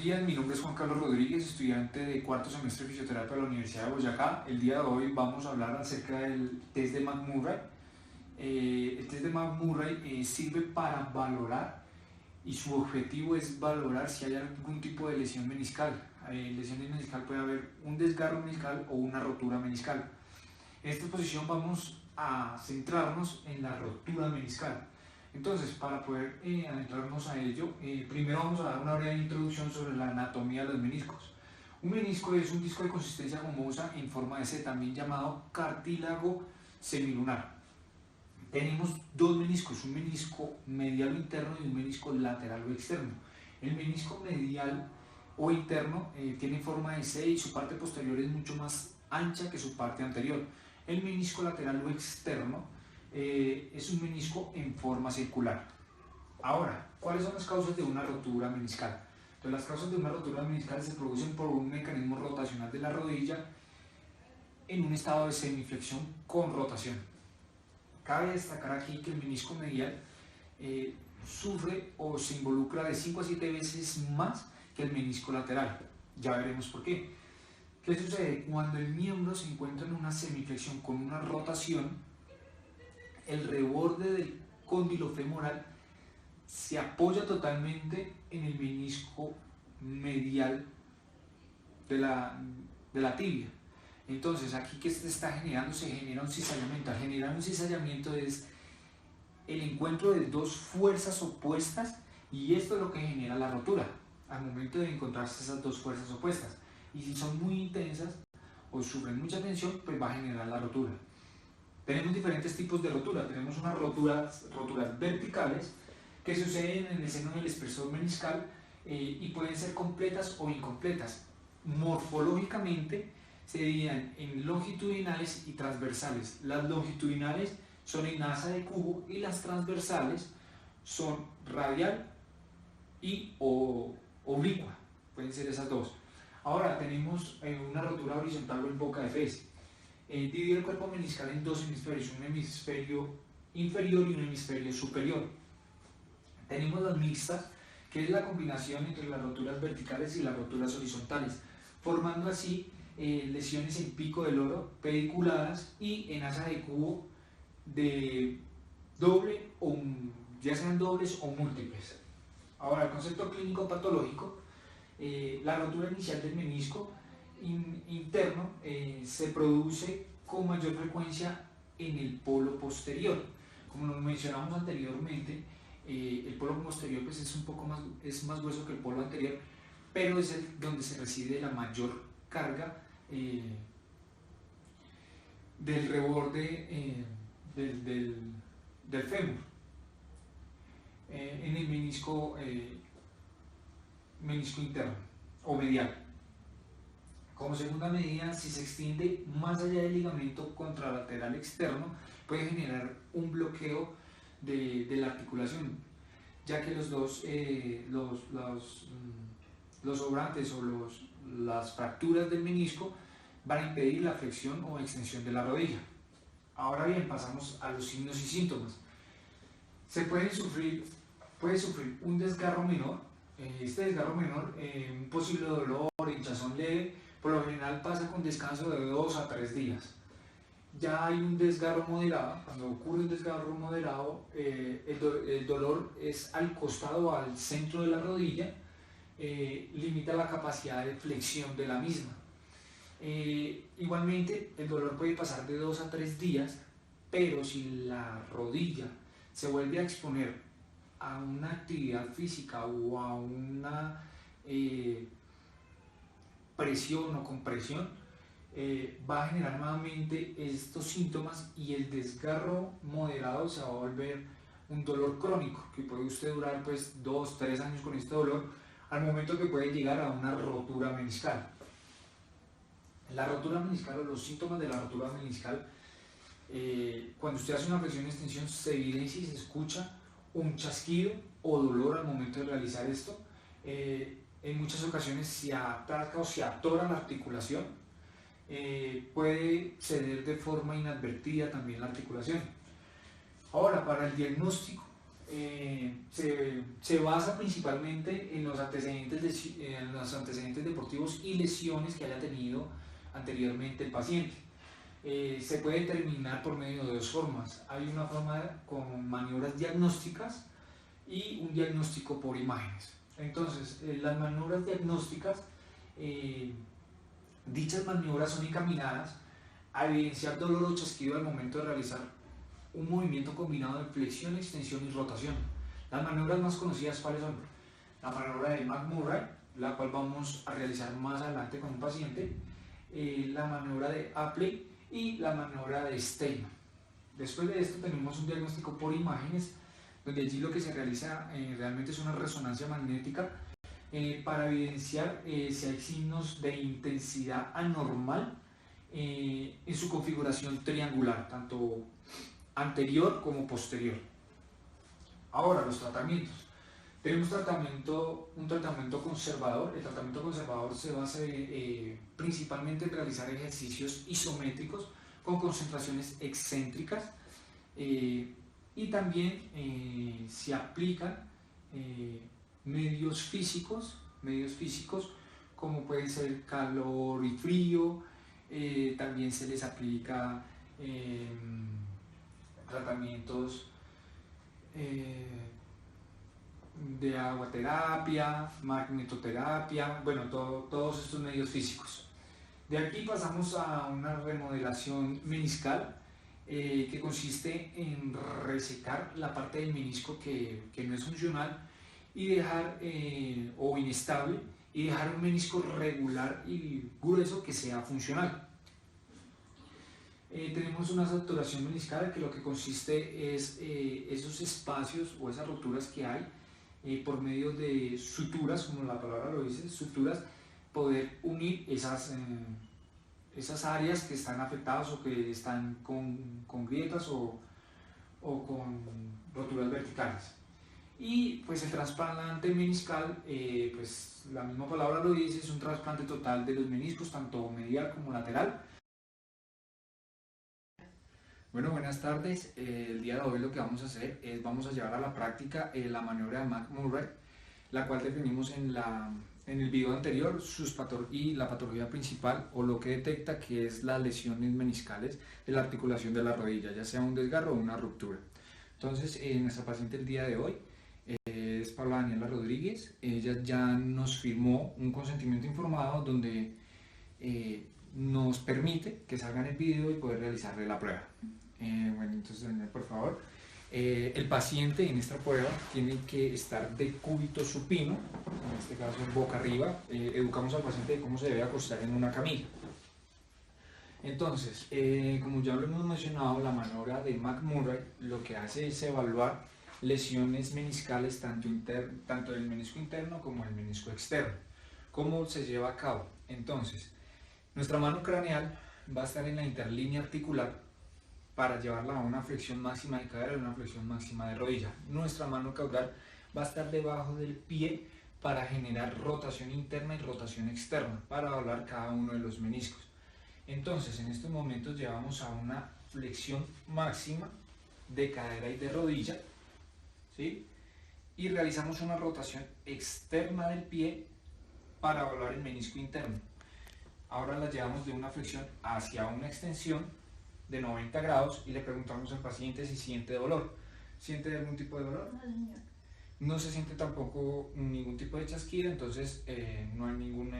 días, mi nombre es Juan Carlos Rodríguez, estudiante de cuarto semestre de fisioterapia de la Universidad de Boyacá. El día de hoy vamos a hablar acerca del test de McMurray. El test de McMurray sirve para valorar y su objetivo es valorar si hay algún tipo de lesión meniscal. Lesiones meniscal puede haber un desgarro meniscal o una rotura meniscal. En esta exposición vamos a centrarnos en la rotura meniscal. Entonces, para poder adentrarnos a ello, primero vamos a dar una breve introducción sobre la anatomía de los meniscos. Un menisco es un disco de consistencia gomosa en forma de C, también llamado cartílago semilunar. Tenemos dos meniscos, un menisco medial o interno y un menisco lateral o externo. El menisco medial o interno tiene forma de C y su parte posterior es mucho más ancha que su parte anterior. El menisco lateral o externo es un menisco en forma circular. Ahora, ¿cuáles son las causas de una rotura meniscal? Entonces, las causas de una rotura meniscal se producen por un mecanismo rotacional de la rodilla en un estado de semiflexión con rotación. Cabe destacar aquí que el menisco medial sufre o se involucra de 5 a 7 veces más que el menisco lateral. Ya veremos por qué. ¿Qué sucede? Cuando el miembro se encuentra en una semiflexión con una rotación, el reborde del cóndilo femoral se apoya totalmente en el menisco medial de la tibia. Entonces, aquí que se está generando, se genera un cizallamiento. Al generar un cizallamiento es el encuentro de dos fuerzas opuestas y esto es lo que genera la rotura al momento de encontrarse esas dos fuerzas opuestas. Y si son muy intensas o sufren mucha tensión, pues va a generar la rotura. Tenemos diferentes tipos de rotura. Tenemos unas roturas verticales que suceden en el seno del espesor meniscal y pueden ser completas o incompletas. Morfológicamente se dividen en longitudinales y transversales. Las longitudinales son en asa de cubo y las transversales son radial y oblicua. Pueden ser esas dos. Ahora tenemos una rotura horizontal o en boca de fez. Divide el cuerpo meniscal en dos hemisferios, un hemisferio inferior y un hemisferio superior. Tenemos las mixtas, que es la combinación entre las roturas verticales y las roturas horizontales, formando así lesiones en pico del loro, pediculadas y en asa de cubo de doble o ya sean dobles o múltiples. Ahora, el concepto clínico patológico, la rotura inicial del menisco interno se produce con mayor frecuencia en el polo posterior. Como lo mencionamos anteriormente, el polo posterior pues es más grueso que el polo anterior, pero es donde se reside la mayor carga del reborde del fémur. En el menisco interno o medial. Como segunda medida, si se extiende más allá del ligamento contralateral externo, puede generar un bloqueo de la articulación, ya que los sobrantes o las fracturas del menisco van a impedir la flexión o extensión de la rodilla. Ahora bien, pasamos a los signos y síntomas. Puede sufrir un desgarro menor. Este desgarro menor, un posible dolor, hinchazón leve, por lo general pasa con descanso de 2 a 3 días. Ya hay un desgarro moderado. Cuando ocurre un desgarro moderado, el dolor es al costado o al centro de la rodilla, limita la capacidad de flexión de la misma. Igualmente, el dolor puede pasar de 2 a 3 días, pero si la rodilla se vuelve a exponer a una actividad física o a una presión o compresión, va a generar nuevamente estos síntomas y el desgarro moderado se va a volver un dolor crónico que puede usted durar pues 2-3 años con este dolor, al momento que puede llegar a una rotura meniscal. La rotura meniscal o los síntomas de la rotura meniscal, cuando usted hace una flexión y extensión, se evidencia y se escucha un chasquido o dolor al momento de realizar esto. En muchas ocasiones se ataca o se atora la articulación. Puede ceder de forma inadvertida también la articulación. Ahora, para el diagnóstico, se basa principalmente en los antecedentes deportivos y lesiones que haya tenido anteriormente el paciente. Se puede determinar por medio de dos formas. Hay una forma con maniobras diagnósticas y un diagnóstico por imágenes. Entonces, las maniobras diagnósticas, dichas maniobras son encaminadas a evidenciar dolor o chasquido al momento de realizar un movimiento combinado de flexión, extensión y rotación. Las maniobras más conocidas, ¿cuáles son? La maniobra de McMurray, la cual vamos a realizar más adelante con un paciente, la maniobra de Apley y la maniobra de Steinman. Después de esto tenemos un diagnóstico por imágenes, donde allí lo que se realiza realmente es una resonancia magnética para evidenciar si hay signos de intensidad anormal en su configuración triangular, tanto anterior como posterior. Ahora, los tratamientos. Tenemos un tratamiento conservador. El tratamiento conservador se basa principalmente en realizar ejercicios isométricos con concentraciones excéntricas y también se aplican medios físicos como pueden ser calor y frío. También se les aplica tratamientos de aguaterapia, magnetoterapia, bueno, todos estos medios físicos. De aquí pasamos a una remodelación meniscal que consiste en resecar la parte del menisco que no es funcional y dejar, o inestable, y dejar un menisco regular y grueso que sea funcional. Tenemos una saturación meniscal que lo que consiste es esos espacios o esas roturas que hay por medio de suturas, como la palabra lo dice, suturas, poder unir esas áreas que están afectadas o que están con grietas o con roturas verticales. Y pues el trasplante meniscal, pues la misma palabra lo dice, es un trasplante total de los meniscos, tanto medial como lateral. Bueno, buenas tardes. El día de hoy lo que vamos a hacer es vamos a llevar a la práctica la maniobra de McMurray, la cual definimos en el video anterior y la patología principal o lo que detecta, que es las lesiones meniscales de la articulación de la rodilla, ya sea un desgarro o una ruptura. Entonces, nuestra paciente el día de hoy es Paula Daniela Rodríguez. Ella ya nos firmó un consentimiento informado donde nos permite que salga en el video y poder realizarle la prueba. Bueno, entonces, por favor, el paciente en esta prueba tiene que estar de cúbito supino, en este caso boca arriba. Educamos al paciente de cómo se debe acostar en una camilla. Entonces, como ya lo hemos mencionado, la maniobra de McMurray lo que hace es evaluar lesiones meniscales tanto del menisco interno como del menisco externo. ¿Cómo se lleva a cabo? Entonces, nuestra mano craneal va a estar en la interlínea articular para llevarla a una flexión máxima de cadera y una flexión máxima de rodilla. Nuestra mano caudal va a estar debajo del pie para generar rotación interna y rotación externa, para evaluar cada uno de los meniscos. Entonces, en estos momentos llevamos a una flexión máxima de cadera y de rodilla, ¿sí? Y realizamos una rotación externa del pie para evaluar el menisco interno. Ahora la llevamos de una flexión hacia una extensión de 90 grados y le preguntamos al paciente si siente dolor. ¿Siente algún tipo de dolor? No, señor. No se siente tampoco ningún tipo de chasquido, entonces no hay ninguna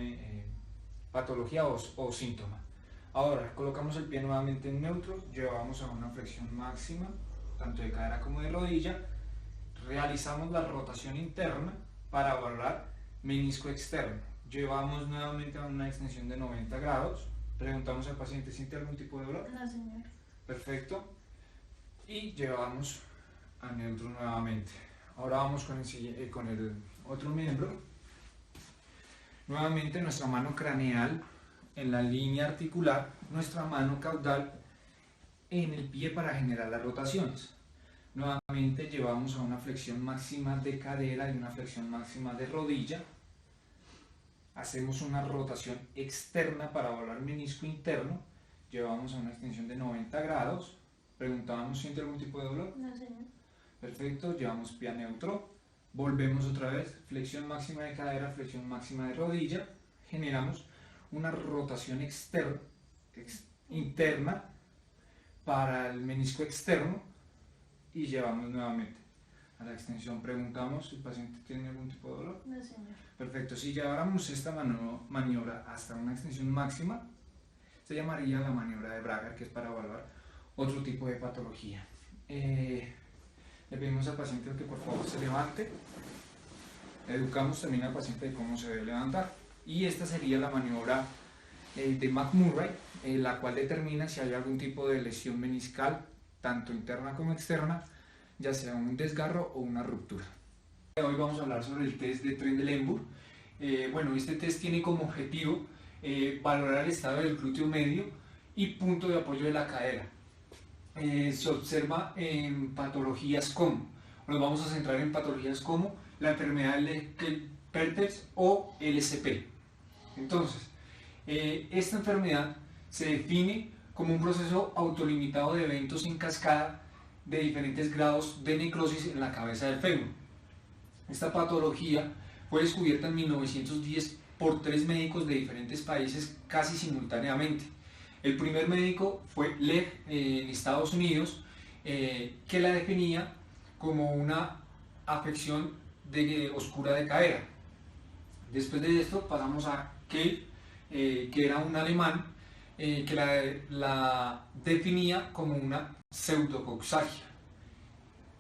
patología o síntoma. Ahora colocamos el pie nuevamente en neutro, llevamos a una flexión máxima, tanto de cadera como de rodilla, realizamos la rotación interna para evaluar menisco externo. Llevamos nuevamente a una extensión de 90 grados, preguntamos al paciente, ¿siente algún tipo de dolor? No, señor. Perfecto. Y llevamos a neutro nuevamente. Ahora vamos con el otro miembro. Nuevamente nuestra mano craneal en la línea articular, nuestra mano caudal en el pie para generar las rotaciones. Nuevamente llevamos a una flexión máxima de cadera y una flexión máxima de rodilla. Hacemos una rotación externa para evaluar menisco interno. Llevamos a una extensión de 90 grados. Preguntábamos, ¿siente algún tipo de dolor? No, señor. Perfecto, llevamos pie neutro, volvemos otra vez, flexión máxima de cadera, flexión máxima de rodilla, generamos una rotación interna para el menisco externo y llevamos nuevamente a la extensión. Preguntamos si el paciente tiene algún tipo de dolor. No, señor. Perfecto, si lleváramos esta maniobra hasta una extensión máxima, se llamaría la maniobra de Braga, que es para evaluar otro tipo de patología. Le pedimos al paciente que por favor se levante, educamos también al paciente de cómo se debe levantar, y esta sería la maniobra de McMurray, la cual determina si hay algún tipo de lesión meniscal, tanto interna como externa, ya sea un desgarro o una ruptura. Hoy vamos a hablar sobre el test de Trendelenburg. Bueno, este test tiene como objetivo valorar el estado del glúteo medio y punto de apoyo de la cadera. Se observa en patologías como, nos vamos a centrar en patologías como la enfermedad de Pelters o LCP. Entonces, esta enfermedad se define como un proceso autolimitado de eventos en cascada de diferentes grados de necrosis en la cabeza del fémur. Esta patología fue descubierta en 1910 por 3 médicos de diferentes países casi simultáneamente. El primer médico fue Lev en Estados Unidos, que la definía como una afección oscura de cadera. Después de esto pasamos a Kehl, que era un alemán, que la definía como una pseudocoxalgia.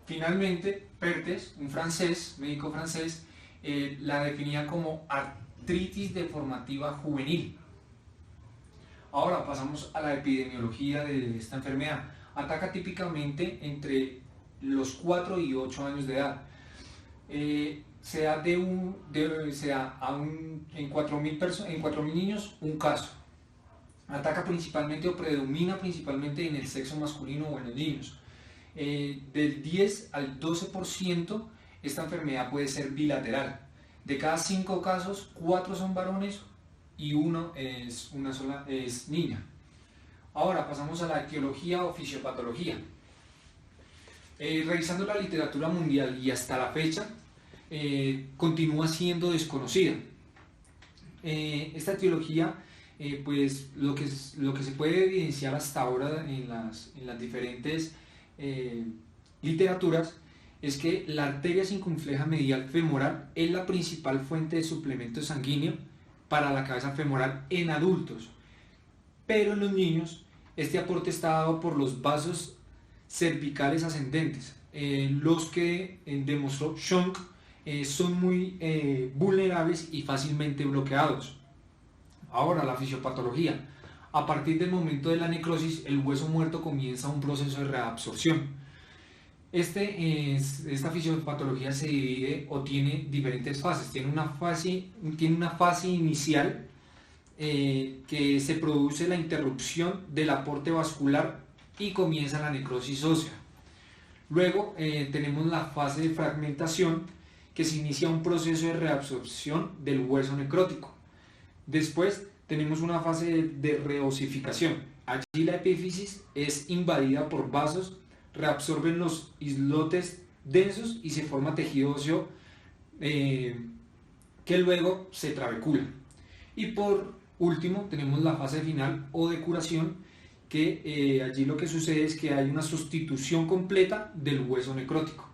Finalmente, Perthes, un médico francés, la definía como artritis deformativa juvenil. Ahora pasamos a la epidemiología de esta enfermedad. Ataca típicamente entre los 4 y 8 años de edad. Se da en 4.000 niños un caso. Ataca principalmente o predomina principalmente en el sexo masculino o en los niños. Del 10 al 12% esta enfermedad puede ser bilateral. De cada 5 casos, 4 son varones y uno es niña. Ahora pasamos a la etiología o fisiopatología. Revisando la literatura mundial y hasta la fecha, continúa siendo desconocida. Esta etiología, pues lo que se puede evidenciar hasta ahora en las diferentes literaturas es que la arteria circunfleja medial femoral es la principal fuente de suplemento sanguíneo para la cabeza femoral en adultos, pero en los niños este aporte está dado por los vasos cervicales ascendentes, los que demostró Schonk son muy vulnerables y fácilmente bloqueados. Ahora, la fisiopatología. A partir del momento de la necrosis, el hueso muerto comienza un proceso de reabsorción. Esta fisiopatología se divide o tiene diferentes fases. Tiene una fase inicial que se produce la interrupción del aporte vascular y comienza la necrosis ósea. Luego tenemos la fase de fragmentación, que se inicia un proceso de reabsorción del hueso necrótico. Después tenemos una fase de reosificación. Allí la epífisis es invadida por vasos, reabsorben los islotes densos y se forma tejido óseo que luego se trabecula. Y por último tenemos la fase final o de curación, que allí lo que sucede es que hay una sustitución completa del hueso necrótico.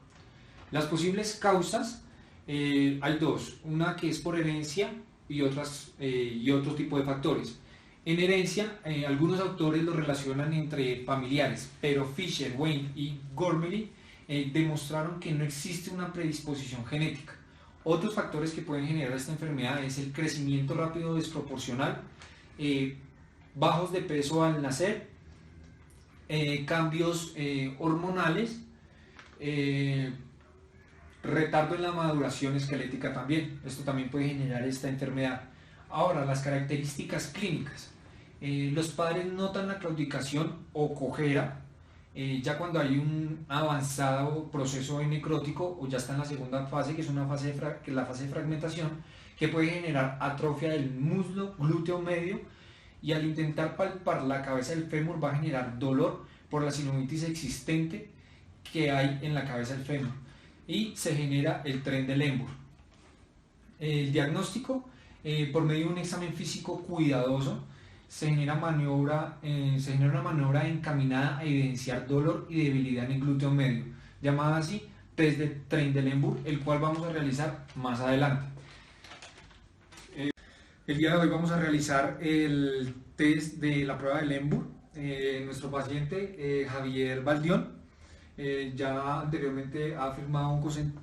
Las posibles causas, hay dos, una que es por herencia y otro tipo de factores. En herencia, algunos autores lo relacionan entre familiares, pero Fisher, Wayne y Gormley demostraron que no existe una predisposición genética. Otros factores que pueden generar esta enfermedad es el crecimiento rápido desproporcional, bajos de peso al nacer, cambios hormonales, retardo en la maduración esquelética también. Esto también puede generar esta enfermedad. Ahora, las características clínicas. Los padres notan la claudicación o cojera ya cuando hay un avanzado proceso necrótico o ya está en la segunda fase, que es la fase de fragmentación, que puede generar atrofia del muslo glúteo medio, y al intentar palpar la cabeza del fémur va a generar dolor por la sinovitis existente, que hay en la cabeza del fémur y se genera el tren de Lemburg. El diagnóstico, por medio de un examen físico cuidadoso, se genera una maniobra encaminada a evidenciar dolor y debilidad en el glúteo medio, llamada así test de tren de Lemburg, el cual vamos a realizar más adelante. El día de hoy vamos a realizar el test de la prueba de Lemburg. Nuestro paciente Javier Baldión ya anteriormente ha firmado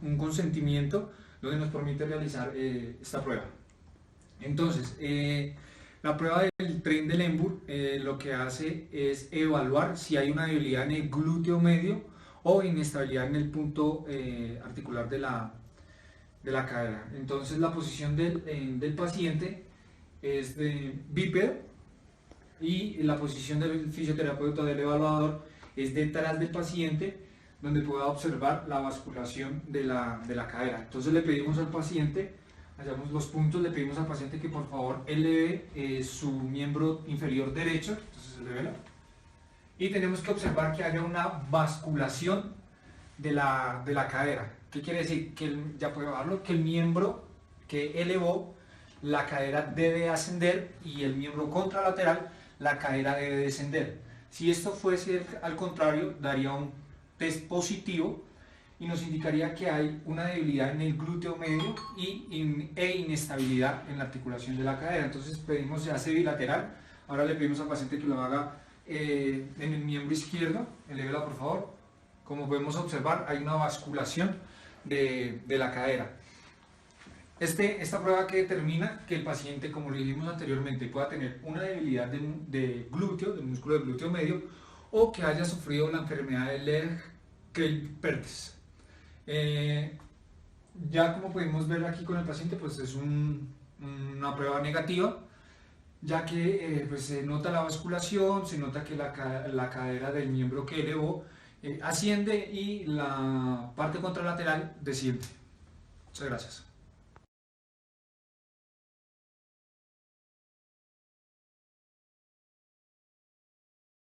un consentimiento donde nos permite realizar esta prueba. Entonces, la prueba del tren de Lemburg lo que hace es evaluar si hay una debilidad en el glúteo medio o inestabilidad en el punto articular de la cadera. Entonces, la posición del paciente es de bípedo y la posición del fisioterapeuta, del evaluador, es detrás del paciente, donde pueda observar la basculación de la cadera. Entonces le pedimos al paciente, hallamos los puntos, le pedimos al paciente que por favor eleve su miembro inferior derecho, entonces elevela, y tenemos que observar que haya una basculación de la cadera. ¿Qué quiere decir? Que ya puede bajarlo, que el miembro que elevó, la cadera debe ascender, y el miembro contralateral, la cadera debe descender. Si esto fuese al contrario, daría un test positivo y nos indicaría que hay una debilidad en el glúteo medio e inestabilidad en la articulación de la cadera. Entonces pedimos, se hace bilateral. Ahora le pedimos al paciente que lo haga en el miembro izquierdo. Elévela por favor. Como podemos observar, hay una basculación de la cadera. Esta prueba que determina que el paciente, como lo dijimos anteriormente, pueda tener una debilidad de glúteo, del músculo del glúteo medio, o que haya sufrido la enfermedad de Lerch-Kleinperthes. Ya como pudimos ver aquí con el paciente, pues es una prueba negativa, ya que pues se nota la basculación, se nota que la cadera del miembro que elevó asciende y la parte contralateral desciende. Muchas gracias.